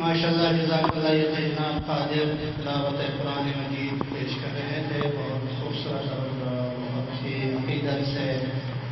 माशाअल्लाह जज़ाकल्लाह। ये थे जनाब कादिर तिलावत कुरान मजीद पेश कर रहे थे। बहुत खूबसूरत और बहुत ही अक़ीदत से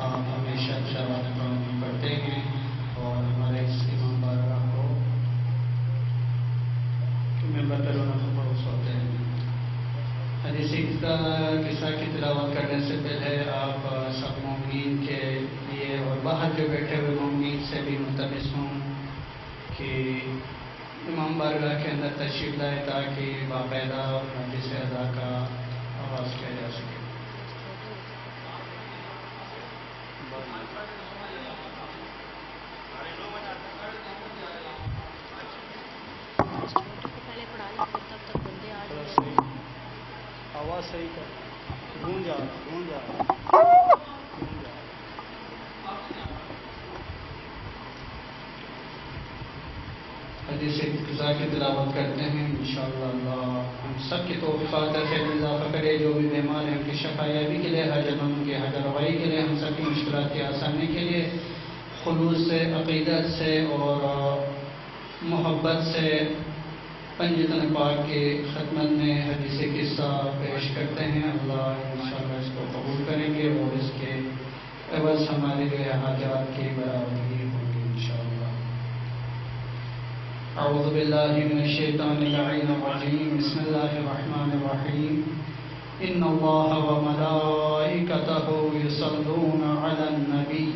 आप हमेशा तिलावत कुरान पढ़ते हैं और हमारे इस इमाम बारगाह को मेंबर पर रोना परोस होते हैं। हदीसी किस्सा की तिलावत करने से पहले आप सब मोमिन के लिए और बाहर जो बैठे हुए मोमिन से भी मुल्तमिस हूँ कि इमाम बारगाह के अंदर तशरीफ लाए ताकि बाकायदा मजलिस अदा का आगाज़ किया जा सके। आवाज़ सही कर, गूंज आ हदीस क़िज़ा की तिलावत करते हैं। इंशाअल्लाह हम सब की तौफ़ीक़ात खैर में इज़ाफ़ा करे। जो भी बीमार हैं उनकी शफ़ायाबी के लिए, हजरमंद की हजरवाई के लिए, हम सब की मुश्किलात की आसानी के लिए खुलूस से, अक़ीदत से और मोहब्बत से पंजतन पाक की खिदमत में हदीस क़िस्सा पेश करते हैं। अल्लाह इंशाअल्लाह इसको कबूल करेंगे और इसके एवज़ हमारे जो हाजात की बराबरी होगी इंशाअल्लाह। अऊज़ु बिल्लाहि मिनश्शैतानिर रजीम। बिस्मिल्लाहिर रहमानिर रहीम। इन्नल्लाहा व मलाइकतहु युसल्लूना अलन नबी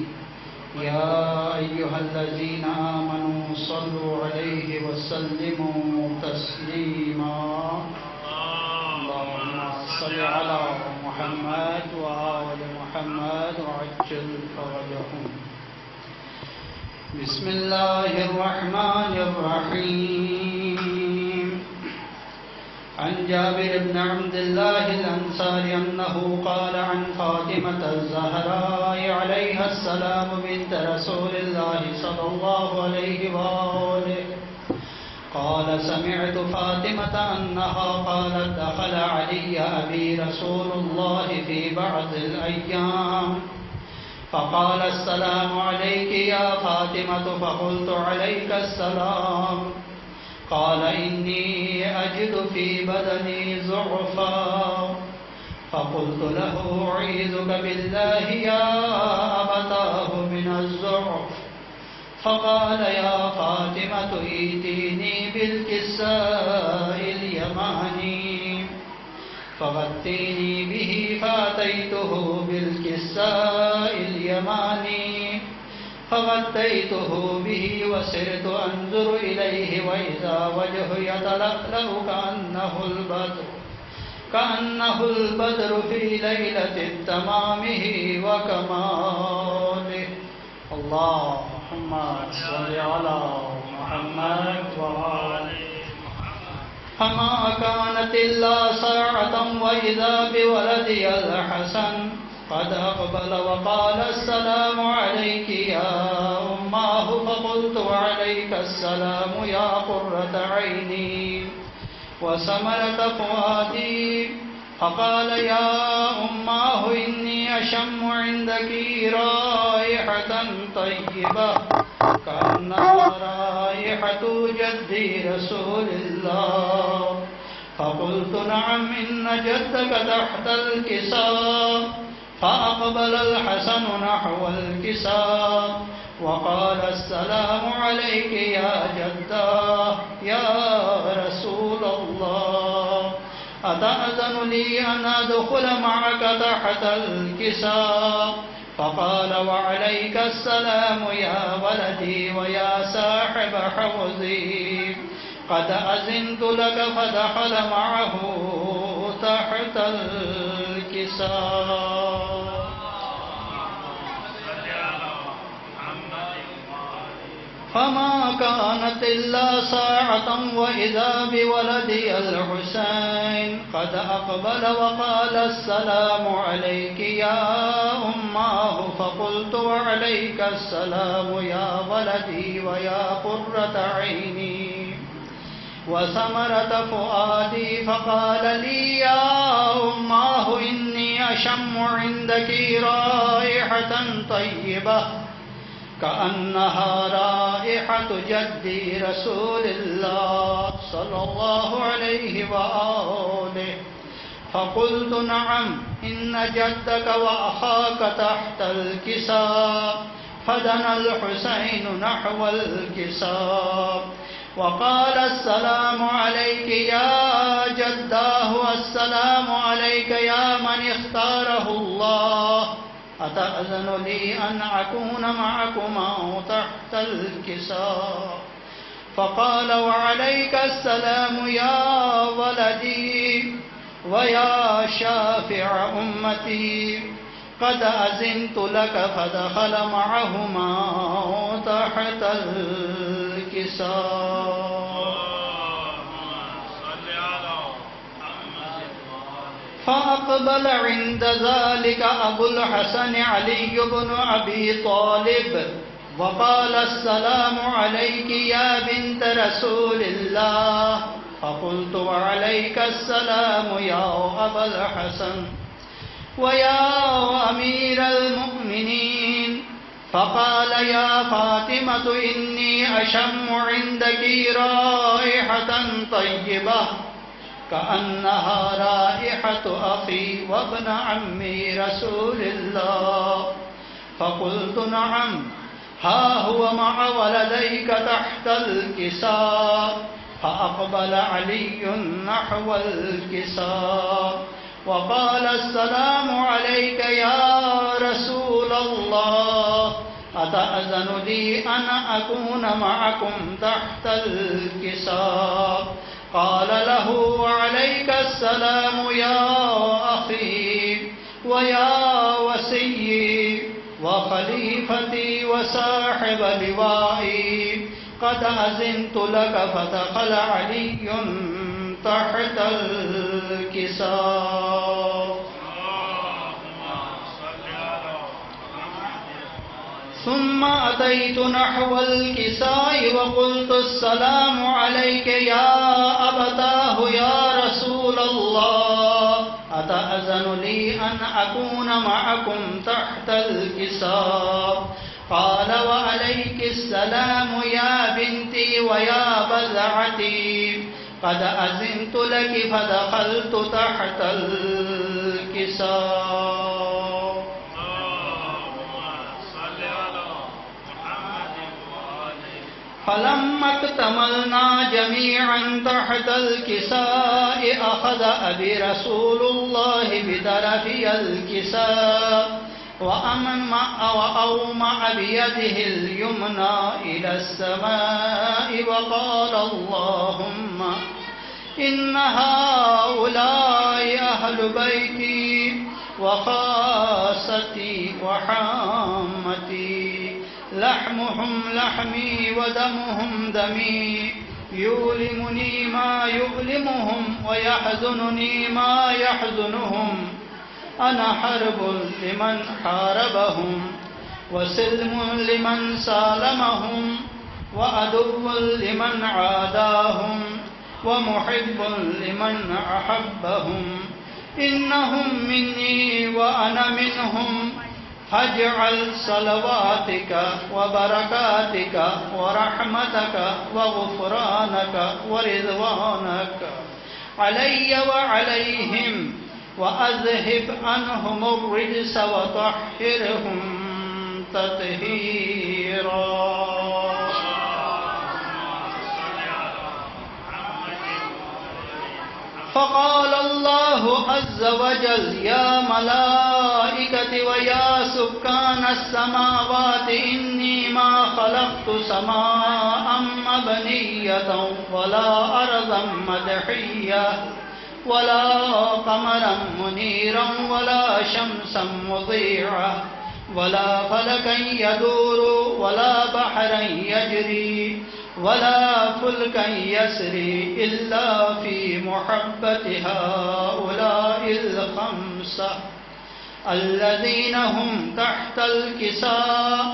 या अय्युहल्लज़ीना आमनू सल्लु अलैहि व सल्लिमू तस्लीमा। अल्लाहुम्मा सल्लि अला मुहम्मद व आलि मुहम्मद व अज्जिल फरजहुम। बिस्मिल्लाहिर रहमानिर रहीम। अन जाबिर इब्न अब्दिल्लाह अल-अंसारी अन्नहु क़ाल अन फ़ातिमत अज़-ज़हरा अलैहा अस्सलाम बिन्त रसूलिल्लाह सल्लल्लाहु अलैहि व आलिहि क़ाल समिअतु फ़ातिमत अन्नहा क़ालत दख़ल अलिय्य अबी रसूलुल्लाह फ़ी बअज़िल अय्याम फ़क़ाल अस्सलामु अलैकि या फ़ातिमतु फ़क़ुल्तु अलैका अस्सलाम क़ाल इन्नी अजिदु फ़ी बदनी ज़ुअफ़ा फ़क़ुल्तु लहु उईज़ुक बिल्लाहि या अबताहु मिनज़्ज़ुअफ़ फ़क़ाल या फ़ातिमतु ईतीनी बिल्किस्साइल यमानी फ़ग़त्तीनी बिही फ़अतैतुहु बिल्किस्साइल यमानी फ़ग़त्तैतुहु बिही वसिरतु अंज़ुरु इलैहि वइज़ा वजहु यतलअलअु कअन्नहुल बद्रु फ़ी लैलतित तमामिही व कमालिही। अल्लाहुम्मा सल्लि अला मुहम्मद व आलि फमा कानत इल्ला साअतन व इज़ा बिवलदियल हसन क़द अक़बल व क़ाल अस्सलामु अलैकि या उम्माहु फ़क़ुल्तु अलैका अस्सलामु या क़ुर्रत ऐनी व समरत फ़ुआदी फ़क़ाल या उम्माहु इन्नी अशम्मु इन्दकी राइहतन तय्यबह कअन्नहा राइहतु जद्दी रसूलिल्लाह फ़क़ुल्तु नअम इन्न जद्दक तहतल किसाब फ़अक़बल अल-हसन नहवल किसाब व क़ाल अस्सलामु अलैकि या जद्दाह या रसूलल्लाह अतअज़नु ली अन अदख़ुल मअक तहतल किसाब फ़क़ाल व अलैका अस्सलामु या वलदी व या साहिब हौज़ी क़द अज़िनतु लक फ़दख़ल मअहु तहतल किसाब। फमा कानत इल्ला साअतन व इज़ा बिवलदियल हुसैन क़द अक़बल व क़ाल अस्सलामु अलैकि या उम्माहु फ़क़ुल्तु अलैका अस्सलामु या वलदी व या क़ुर्रत ऐनी व समरत फ़ुआदी फ़क़ाल ली या उम्माहु इन्नी अशम्मु इन्दकी राइहतन तय्यबह कअन्नहा राइहतु जद्दी रसूलिल्लाह सल्लल्लाहु अलैहि वआलिहि फ़क़ुल्तु नअम इन्न जद्दक व अख़ाक तहतल किसाब फदनल हुसैन नहवल किसाब वक़ाल अस्सलामु अलैका या जद्दाहु अस्सलामु अलैका या मन इख्तारहुल्लाह अतअज़नु ली अन अकून मअकुमा तहतल किसाब फ़क़ाल व अलैका अस्सलामु या वलदी व या शाफ़िअ उम्मती क़द अज़िनतु लक फ़दख़ल मअहुमा तहतल फ़अक़बल इंद ज़ालिक अबुल हसन अली इब्न अबी तालिब वक़ाल अस्सलामु अलैकी या बिन्त रसूलिल्लाह फ़क़ुल्तु व अलैका अस्सलामु या अबल हसन व या अमीरल मुअ्मिनीन फ़क़ाल या फ़ातिमतु इन्नी अशम्मु इंदकी राइहतन तय्यबह कअन्नहा राइहतु अख़ी व इब्न अम्मी रसूलिल्लाह फ़क़ुल्तु नअम हा हुव मअ वलदैक तहतल किसाब फ़अक़बल अलियुन नहवल किसाब वक़ाल अस्सलामु अलैका या रसूलल्लाह अतअज़नु ली अन अकून मअकुम तहतल किसाब क़ाल लहू अलैका अस्सलामु या अख़ी व या वसिय्यी व ख़लीफ़ती व साहिब लिवाई क़द अज़िनतु लक फ़दख़ल अलियुन तहतल किसाब सुम्मा अतैतु नहवल किसाई व क़ुल्तु अस्सलामु अलैका या अबताहु या रसूलल्लाह अतअज़नु ली अन अकून मअकुम तहतल किसाब क़ाल व अलैकिस्सलामु या बिन्ती व या बज़अती क़द अज़िनतु लकी फ़दख़ल्तु तहतल किसाब फलम्मा इक्तमलना जमीअन तहतल किसाइ अख़ज़ अबी रसूलुल्लाह बितरफ़ियल किसाब व औमअ बियदिहिल युमना इलस समाइ व क़ाल अल्लाहुम्मा इन्न हाउलाइ अहलु बैती व ख़ासती व हाम्मती लहमुहुम लहमी व दमुहुम दमी युलिमुनी मा युलिमुहुम व यहज़ुनुनी मा यहज़ुनुहुम अना हर्बुल लिमन हारबहुम व सिल्मुन लिमन सालमहुम व अदुव्वुल लिमन आदाहुम व मुहिब्बुन लिमन अहब्बहुम इन्नहुम मिन्नी व अना मिनहुम फज्अल सलवातिका व बरकातिका व रहमतका व गुफ़रानका व रिज़वानका अलय्य व अलैहिम व अज़हिब अन्हुमुर रिज्स व तह्हिरहुम तत्हीरा। फ़क़ाल अल्लाहु अज़्ज़ व जल या मलाइकती व या सुक्कानस समावाति इन्नी मा ख़लक़्तु समाअम मबनिय्यतन वला अर्ज़न मदहिय्यह वला क़मरन मुनीरन वला शम्सन मुज़ीअह वला फलकन यदूरु वला बहरन यजरी वला फुल्कन यसरी इल्ला फी मुहब्बति हाउलाइल ख़म्सा अल्लज़ीना हुम तहतल किसाब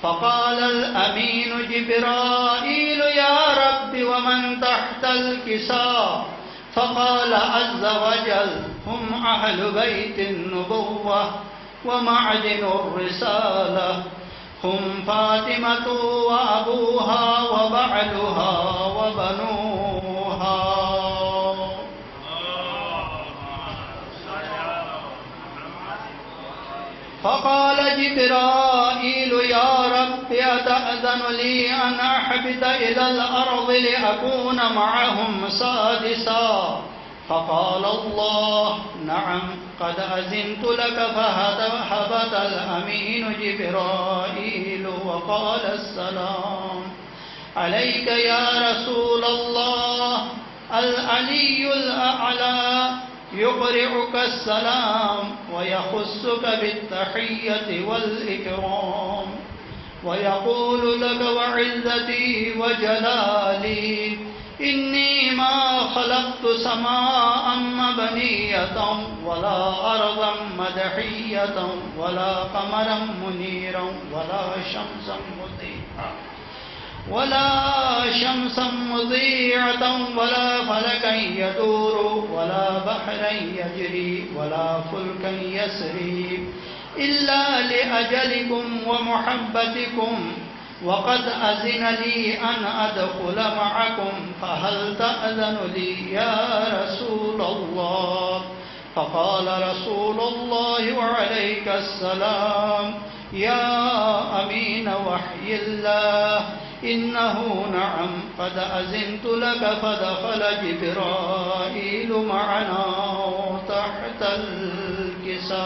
फ़क़ालल अमीनु जिब्राईल या रब्बि व मन तहतल किसाब फ़क़ाल अज़्ज़ व जल हुम अहलु बैतिन नुबुव्वह व मअदिनुर रिसालह हुम फातिमतु व अबूहा व बअलुहा व बनूहा। फ़क़ाल जिब्राईल या रब्बि अतअज़नु ली अन अहबित इलल अर्ज़ि लिअकून मअहुम सादिसा। फ़क़ाल अल्लाह नअम क़द अज़िनतु लक फ़हबतल अमीनु जिब्राईल व क़ाल अस्सलाम अलैक या रसूल अल्लाह अल अलियुल अअला युक़रिउक अस्सलाम व यख़ुस्सुक बित्तहिय्यति वल इकराम व यक़ूलु लक व इज़्ज़ती व जलाली इन्नी मा ख़लक़्तु समाअन मबनिय्यतन वला अर्ज़न मदहिय्यतन वला क़मरन मुनीरन वला शम्सन मुज़ीअतन वला फ़लकन यदूरु वला बहरन यजरी वला फुल्कन यसरी इल्ला लिअजलिकुम व मुहब्बतिकुम वक़द अज़िन ली अन अदख़ुल मअकुम फ़हल तअज़नु ली या रसूलल्लाह। फ़क़ाल रसूलुल्लाहि व अलैहिस्सलाम या अमीन वह्यिल्लाह इन्नहु नअम क़द अज़िनतु लक फ़दख़ल जिब्राईल मअना तहतल किसा।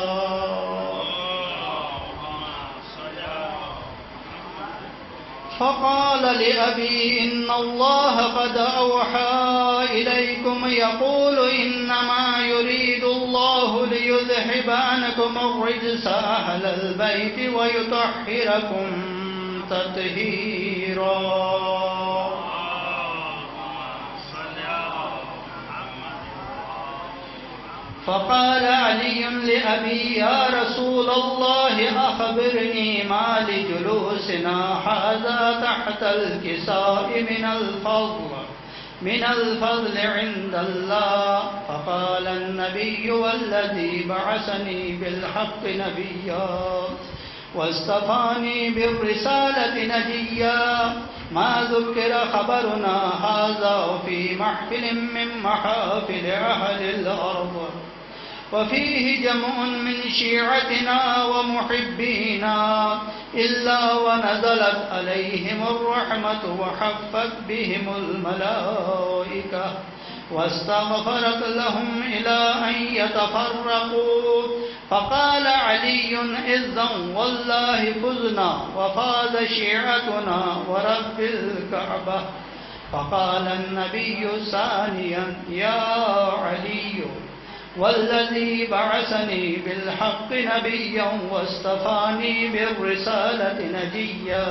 फ़क़ाल लिअबी इन्नल्लाह क़द अवहा इलैकुम यक़ूलु इन्नमा युरीदुल्लाहु लियुज़हिब अन्कुमुर रिज्सा अहलल बैति व युतह्हिरकुम तत्हीरा। फ़क़ाल अली लिअबी या रसूल अल्लाह अख़बिरनी मा लिजुलूसिना हाज़ा तहतल किसाइ मिनल फ़ज़्ल इन्दल्लाह। फ़क़ाल अन्नबिय्यु वल्लज़ी बअसनी बिल्हक़्क़ि नबिय्या वस्तफ़ानी बिर्रिसालति नजिय्या मा ज़ुक्किर ख़बरुना हाज़ा फ़ी महफ़िलिन मिन महाफ़िल अहलिल अर्ज़ वफ़ीहि जमुअन मिन शिअतिना व मुहिब्बीना इल्ला व नज़लत अलैहिमुर रहमतु व हफ़्फ़त बिहिमुल मलाइका वस्तग़फ़रत लहुम इला अन यतफ़र्रक़ू। फ़क़ाल अलियुन इज़्ज़न वल्लाहि फ़ुज़ना व फ़ाज़ शिअतुना व रब्बिल कअबा। फ़क़ाल अन्नबिय्यु सानियन या अलिय्यु वल्लज़ी बअसनी बिल्हक़्क़ि नबिय्यन वस्तफ़ानी बिर्रिसालति नजिय्या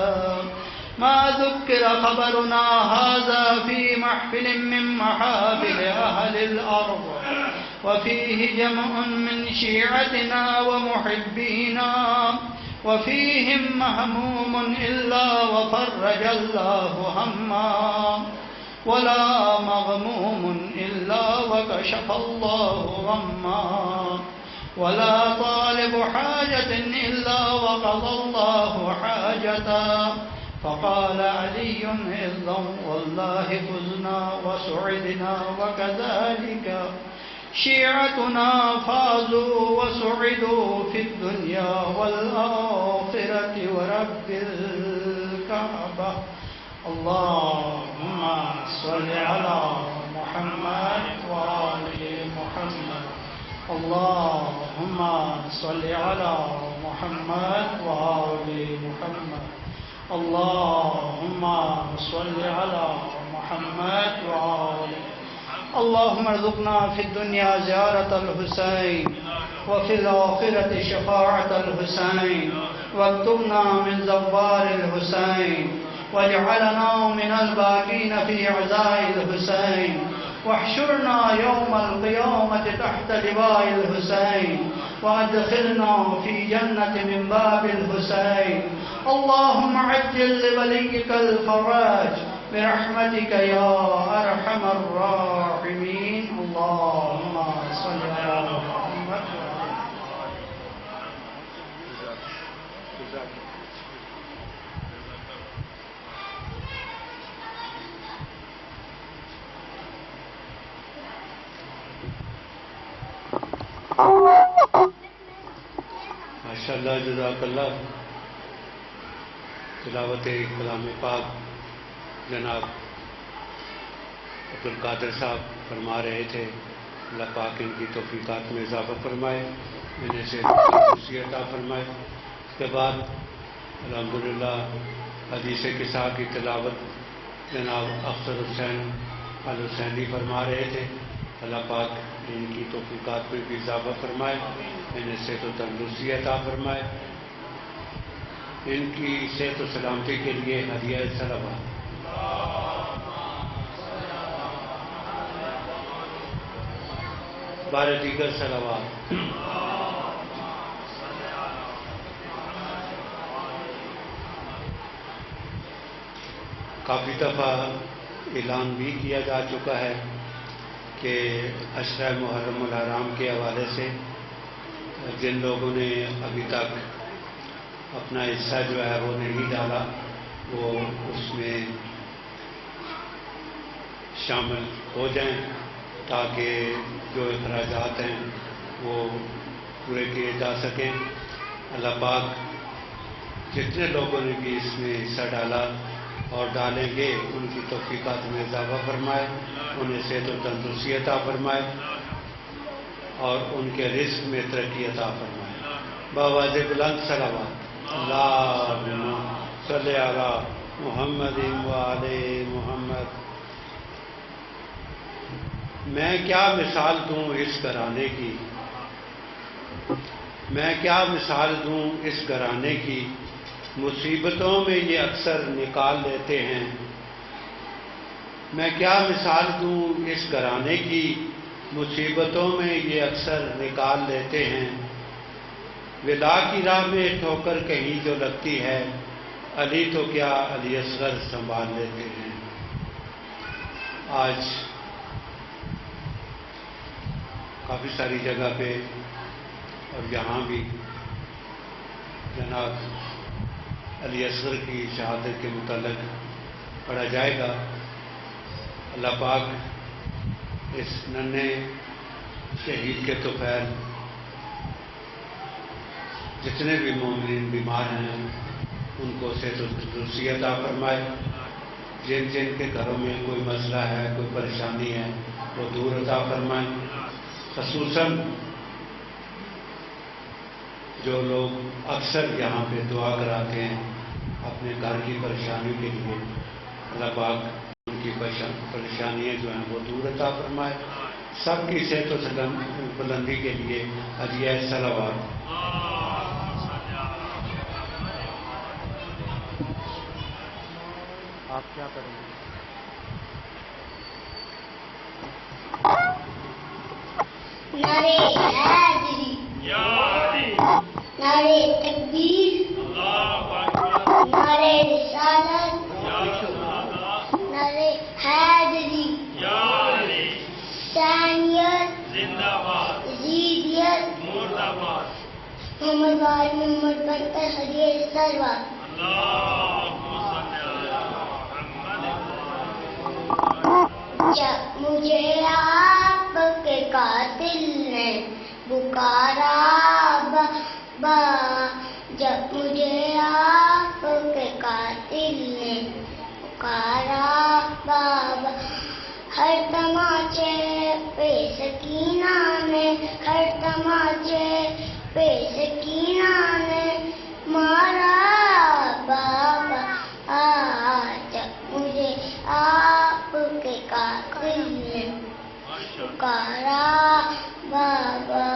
मा ज़ुक्किर ख़बरुना हाज़ा फ़ी महफ़िलिन मिन महाफ़िल अहलिल अर्ज़ वफ़ीहि जमुअन मिन शिअतिना व मुहिब्बीना वफ़ीहिम महमूमुन इल्ला वफ़र्रजल्लाहु हम्मा वला मग़मूमुन इल्ला वकशफ़ल्लाहु गम्मा वला तालिबु हाजतिन इल्ला वक़ज़ल्लाहु हाजता। फ़क़ाल अलियुन इज़्ज़न वल्लाहि फ़ुज़्ना व सुइदना व कज़ालिक शिअतुना फ़ाज़ू व सुइदू फ़िद्दुन्या वल आख़िरति व रब्बिल कअबा। अल्लाहुम्मा सल्लि अला मुहम्मद व आलि मुहम्मद। अल्लाहुम्मा सल्लि अला मुहम्मद व आलि मुहम्मद। अल्लाहुम्मा सल्लि अला मुहम्मद व आलि। अल्लाहुम्मा अर्ज़ुक़ना फ़िद्दुन्या ज़ियारतल हुसैन व फ़िल आख़िरति शफ़ाअतल हुसैन वक्तुबना मिन ज़व्वारिल हुसैन वजअलना मिनल बाक़ीन फ़ी अज़ाइल हुसैन वहशुरना यौमल क़ियामति तहत लिवाइल हुसैन वअदख़िलना फ़ी जन्नति मिन बाबिल हुसैन। अल्लाहुम्मा अज्जिल लिवलिय्यिकल फ़रज बिरहमतिक या अरहमर राहिमीन। अल्लाहुम्मा सल्लि अला मुहम्मद। माशाअल्लाह जज़ाकल्लाह। तिलावत कलाम पाक जनाब अब्दुल कादिर साहब फरमा रहे थे। अल्लाह पाक इनकी तौफीकात में इजाफा फरमाए, इन्हें से अता फरमाए। उसके बाद अल्हम्दुलिल्लाह हदीस किसा की तिलावत जनाब अख्तर हुसैन अल हुसैनी फरमा रहे थे। अल्लाह पाक इनकी तौफीकात में भी इजाफा फरमाए, इन्हें सेहत व तंदुरुस्ती अता फरमाए। इनकी सेहत व सलामती के लिए हदिया सलावत। बारह दीगर सलावत। काफ़ी दफ़ा ऐलान भी किया जा चुका है कि अशरा मुहर्रम अल हराम के हवाले से जिन लोगों ने अभी तक अपना हिस्सा जो है वो नहीं डाला, वो उसमें शामिल हो जाएं ताकि जो अखराजात हैं वो पूरे किए जा सकें। अल्लाह पाक जितने लोगों ने भी इसमें हिस्सा डाला और डालेंगे उनकी तौफीकात में इजाफा फरमाए, उन्हें सेहत व तंदुरुस्ती अता फरमाए और उनके रिस्क में तरक्की अता फरमाए। बावाज़े बुलंद सलावत। अल्लाहुम्मा सल्ली अला मुहम्मदिन व आले मुहम्मद। मैं क्या मिसाल दूं इस घराने की, मैं क्या मिसाल दूं इस घराने की, मुसीबतों में ये अक्सर निकाल लेते हैं। मैं क्या मिसाल दूं इस घराने की, मुसीबतों में ये अक्सर निकाल लेते हैं। विदा की राह में ठोकर कहीं जो लगती है, अली तो क्या अली असगर संभाल लेते हैं। आज काफ़ी सारी जगह पे और यहाँ भी जनाब अली असगर की शहादत के मुताल्लिक़ पढ़ा जाएगा। अल्लाह पाक इस नन्हे शहीद के तुफैल जितने भी मोमिन बीमार हैं उनको सेहत व तंदुरुस्ती अता फरमाए। जिन जिन के घरों में कोई मसला है, कोई परेशानी है, वो दूर अता फरमाए। ख़ुसूसन जो लोग अक्सर यहाँ पे दुआ कराते हैं अपने घर की परेशानी के लिए, अल्लाह पाक उनकी परेशानियाँ जो हैं वो दूर अता फरमाए। सबकी सेहत व बुलंदी के लिए हदिया सलावत। आप क्या करेंगे? नारे हैदरी, नारे तकबीर, नारे रिसालत, नारे हैदरी, हुसैनियत यजीदियत मोहम्मद वाले मोहम्मद बनकर हदिया सलावत। जब मुझे आपके कातिल ने पुकारा बाबा, जब मुझे आपके कातिल ने पुकारा बाबा, हर तमाचे पे सकीना ने, हर तमाचे पे सकीना ने मारा बाबा। जब मुझे आपके कातिल ने पुकारा बाबा।